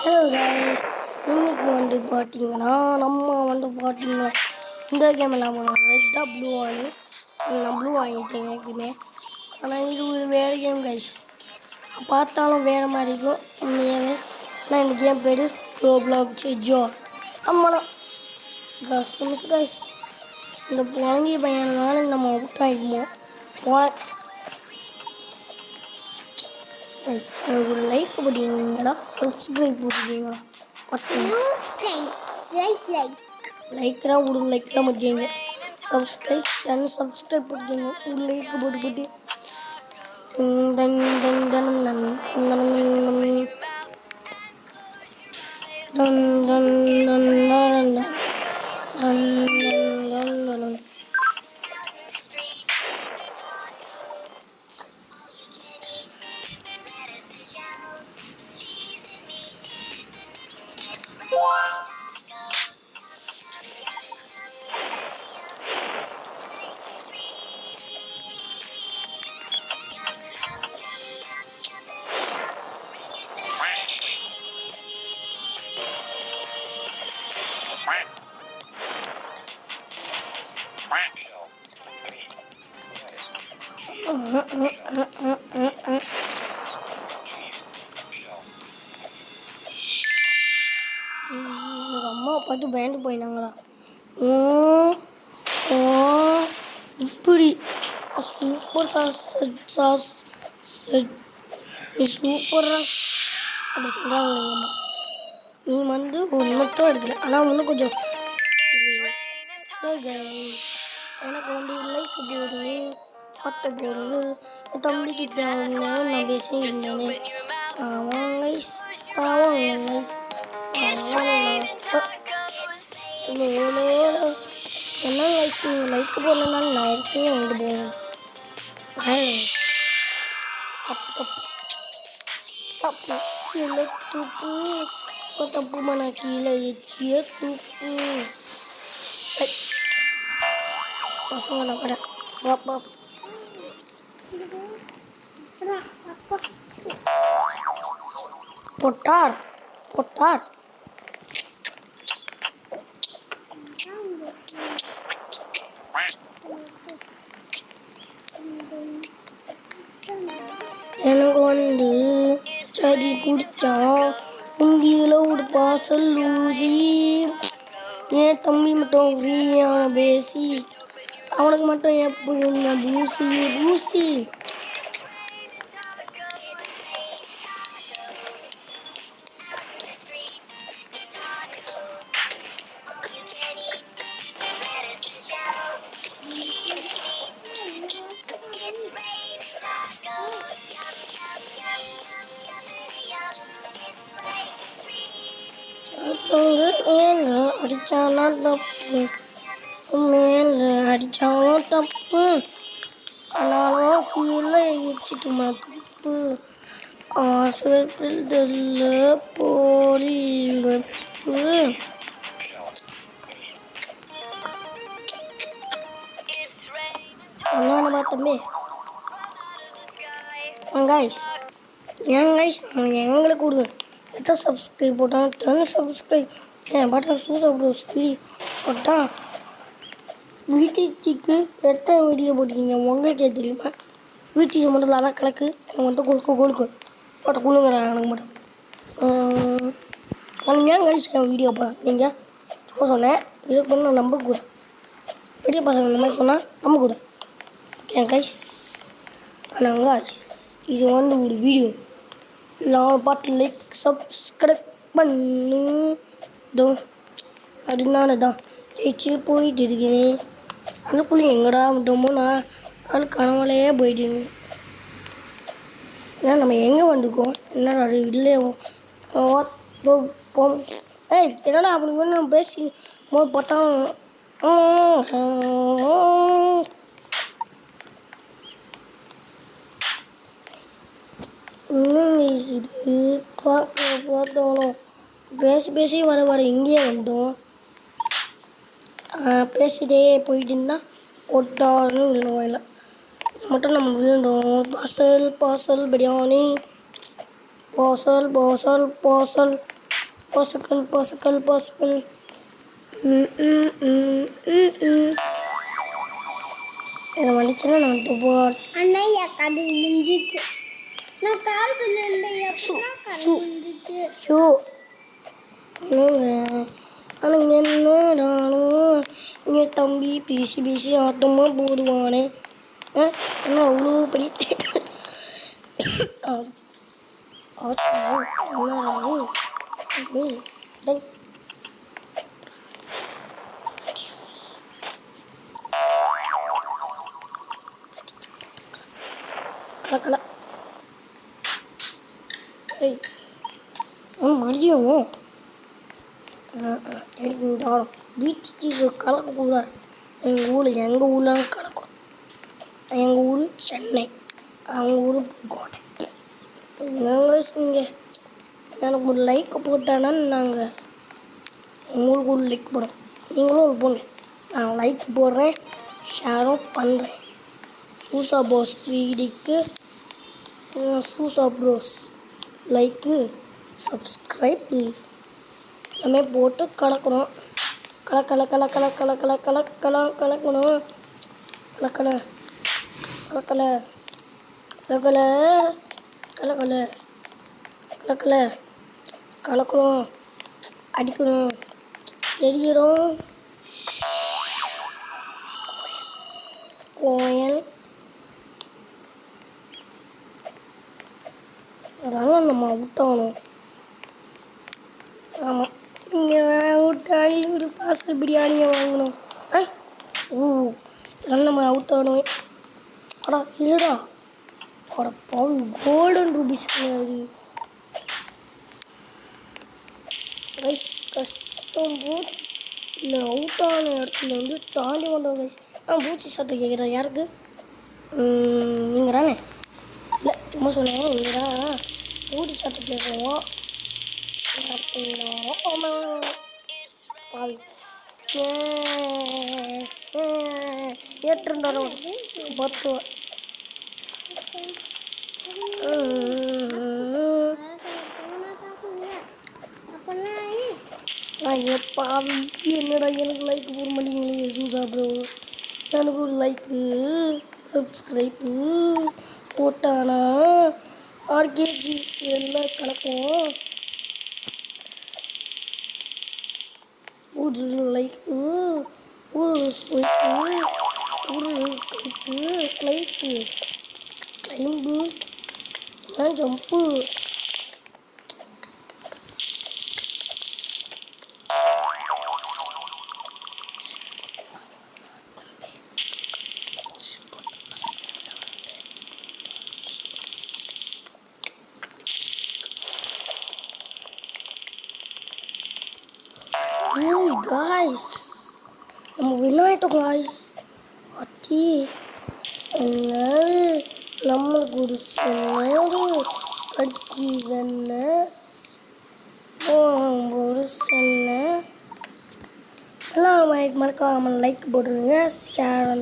Hello guys, இன்னைக்கு வந்து பார்த்தீங்கன்னா இந்த கேம் எல்லாம் ரெட்டாக ப்ளூ நான் ப்ளூ வாங்கிட்டேன் ஏற்கனவே. ஆனால் இது ஒரு வேறு கேம் கைஸ், பார்த்தாலும் வேறு மாதிரி இருக்கும் உண்மையாகவே. ஆனால் இந்த கேம் பேர் ரோப்ளாக்ஸ் ஜோ. நம்மளாம் கஸ்டமர்ஸ் கைஸ், இந்த புழங்கிய பையனால நம்ம அவுட் ஆகிடுவோம். ஒரு லைக் போட்டீங்களா, சப்ஸ்கிரைப் போட்டுருக்கீங்களா? லைக்லாம் ஒரு லைக்லாம் மாட்டீங்க, சப்ஸ்கிரைப் போட்டுக்கீங்க. ஒரு லைக் போட்டு எங்கள் அம்மா பார்த்து பயந்து போயினாங்களா? இப்படி சூப்பர் சாஸ் சூப்பராக அப்படி சொல்கிறாங்க எங்கள் அம்மா. நீ வந்து ஒன்றுத்தான் எடுக்கல, ஆனால் இன்னும் கொஞ்சம் எனக்கு வந்து லைக் போடுது, பட்டை போடுது. என் தம்பிக்கிட்ட நான் பேசியிருந்தேனே, பாவம் கைஸ். என்ன லைக் நீங்கள் லைக் போடலனாலும் நான் இருக்கே எங்கே போகணும். தப்பு கீழே தூக்கு, தப்பு மன கீழே எச்சிய தூக்கு. பசங்க நான் கடை பாப்பா பொட்டார் எனக்கு வந்து செடி பிடிச்சா இந்தியில் ஒரு பாசல் ஊசி. என் தம்பி மட்டும் ஃப்ரீயான பேசி, அவனுக்கு மட்டும் எப்படி பூசி. மேலே அடித்தானா தப்பு, மேலே அடித்தாலும் தப்பு, ஆனாலும் கீழே எச்சிட்டுமா தப்பு. ஆசிரியர் போலி வெப்பு. என்ன பார்த்தமே கைஸ், எங்களுக்கு கொடுங்க. எத்தனை சப்ஸ்கிரைப் போட்டால் 10 சப்ஸ்கிரைப் பார்த்தா சூசா சொல்லி போட்டால் வீட்டுக்கு எத்தனை வீடியோ போட்டிருக்கீங்க உங்களுக்கே தெரியுமா? வீட்டுக்கு மட்டும் அதான் கணக்கு. எனக்கு மட்டும் கொடுக்கு போட்ட கொடுங்கடா எனக்கு மட்டும். நான் ஏன் கைஸ் வீடியோ நீங்கள் சும்மா சொன்னேன், இதுக்கு பண்ண நான் நம்ப கூட பெரிய பசங்க இந்த மாதிரி சொன்னால் நம்ப கூட. ஓகே கைஸ், ஆனால் கைஸ் இது வந்து ஒரு வீடியோ நான் பாட்டு லைக் சப்ஸ்கிரைப் பண்ணு அப்படின்னால தான் ஜெயிச்சு போயிட்டு இருக்கேன். அந்த பிள்ளைங்க எங்கடா விட்டோமோ நான் அது கனவுலையே போயிட்டு. ஏன்னா நம்ம எங்கே வந்துக்கோம் என்னடா அது இல்லையே என்னடா அப்படி ஒன்று நம்ம பேசி போது பார்த்தா இது பார்த்தோம். பேசி வர இங்கேயே வந்துட்டோம். பேசிட்டே போயிட்டு இருந்தால் ஒட்டாருன்னு விழுவோம். இல்லை மட்டும் நம்ம விழுந்தோம். பார்சல் பிரியாணி பார்சல் பொசக்கல் பொசக்கல் பொசக்கல். ம் ம் ம் ம் ம். இதை வந்துச்சுன்னா நான் துப்போம். அண்ணா என் கதை முடிஞ்சிச்சு. நான் கால் முடிஞ்சிச்சு. ஷூ ஆனால் என்னடாலும் இங்கே தம்பி பிசி பிசி ஆட்டமாக போடுவானே. என்ன அவ்வளோ பெரிய கலக்கல மதியம் வீட்டுக்கு கலக்கக்கூடாது. எங்கள் ஊரில் கலக்கும். எங்கள் ஊர் சென்னை, அவங்க ஊர் கோட்டை. நாங்கள் இங்கே எனக்கு ஒரு லைக் போட்டானா நாங்கள் உங்களுக்கு ஒரு லைக் போடுறோம். நீங்களும் ஒரு போங்க. நான் லைக் போடுறேன், ஷேரும் பண்ணுறேன். சூசா போஸ் வீடிக்கு சூசா ப்ரோஸ் லைக்கு சப்ஸ்கிரைப் எல்லாமே போட்டு கலக்கணும். கலக்கணும் கலக்கணும் அடிக்கணும் எரியிடும். கோயல் அதனால் நம்ம அவுட் ஆகணும். ஆமாம், இங்கே அவுட் ஆகி ஒரு பார்சல் பிரியாணியை வாங்கணும். அதனால் நம்ம அவுட் ஆகணும். அடா இல்லைடா, அட பாவி, கோல்டன் ரூபீஸ் அது கைஸ். கஷ்டம் போது இல்லை, அவுட் ஆன இடத்துல வந்து தாண்டி கொண்டோம் கைஸ். பூச்சி சத்தம் கேட்குறா யாருக்கு? நீங்கள் தானே? இல்லை சும்மா சொன்னேன். நீங்கள் தான் பூச்சி சத்தம் கேட்குவோம். பாவி ஏற்றிருந்தாரோ பத்து பாவி. என்னடா எனக்கு லைக் போட மாட்டீங்களே சூசா ப்ரோ. எனக்கு ஒரு லைக்கு சப்ஸ்கிரைப்பு போட்டானா ஆர்கேஜி எல்லாம் கலக்கும். ஒரு லைக்கு ஒரு ஸ்வைக்கு ஒரு லைக்கு கிளைம்பு ஜம்ப்பு. காய்ஸ் நம்ம வினாயிட்டோம் காய்ஸ். அத்தி என்னாலும் நம்மளுக்கு ஒரு சொன்னாலும் கடிச்சி வேண ஒரு சொன்ன எல்லாம் மறக்காமல் லைக் போட்டுருங்க, ஷேர்